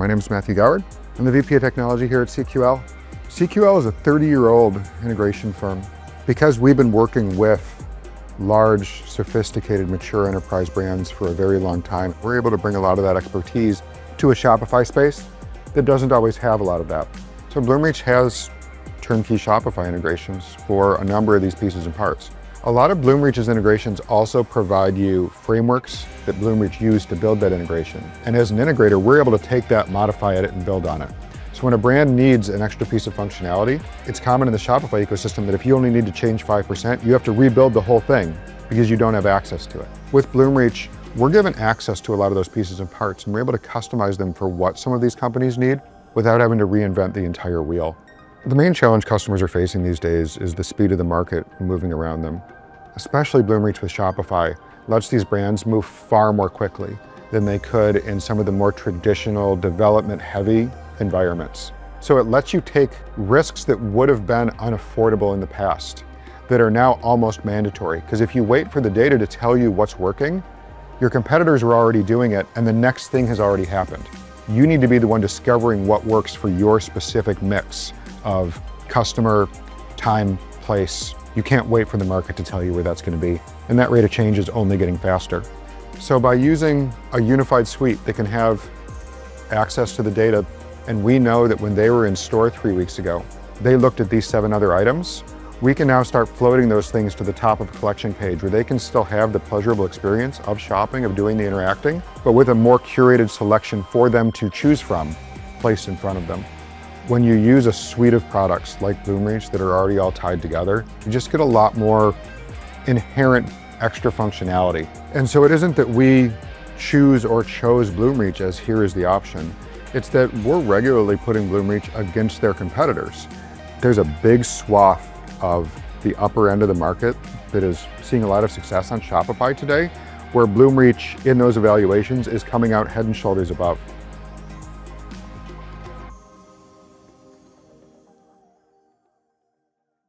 My name is Matthew Goward. I'm the VP of Technology here at CQL. CQL is a 30-year-old integration firm. Because we've been working with large, sophisticated, mature enterprise brands for a very long time, we're able to bring a lot of that expertise to a Shopify space that doesn't always have a lot of that. So Bloomreach has turnkey Shopify integrations for a number of these pieces and parts. A lot of Bloomreach's integrations also provide you frameworks that Bloomreach used to build that integration. And as an integrator, we're able to take that, modify it, and build on it. So when a brand needs an extra piece of functionality, it's common in the Shopify ecosystem that if you only need to change 5%, you have to rebuild the whole thing because you don't have access to it. With Bloomreach, we're given access to a lot of those pieces and parts, and we're able to customize them for what some of these companies need without having to reinvent the entire wheel. The main challenge customers are facing these days is the speed of the market moving around them. Especially Bloomreach with Shopify lets these brands move far more quickly than they could in some of the more traditional development-heavy environments. So it lets you take risks that would have been unaffordable in the past that are now almost mandatory. Because if you wait for the data to tell you what's working, your competitors are already doing it and the next thing has already happened. You need to be the one discovering what works for your specific mix of customer, time, place. You can't wait for the market to tell you where that's going to be. And that rate of change is only getting faster. So by using a unified suite that can have access to the data, and we know that when they were in store 3 weeks ago, they looked at these 7 other items, we can now start floating those things to the top of the collection page where they can still have the pleasurable experience of shopping, of doing the interacting, but with a more curated selection for them to choose from placed in front of them. When you use a suite of products like Bloomreach that are already all tied together, you just get a lot more inherent extra functionality. And so it isn't that we choose or chose Bloomreach as here is the option. It's that we're regularly putting Bloomreach against their competitors. There's a big swath of the upper end of the market that is seeing a lot of success on Shopify today, where Bloomreach in those evaluations is coming out head and shoulders above.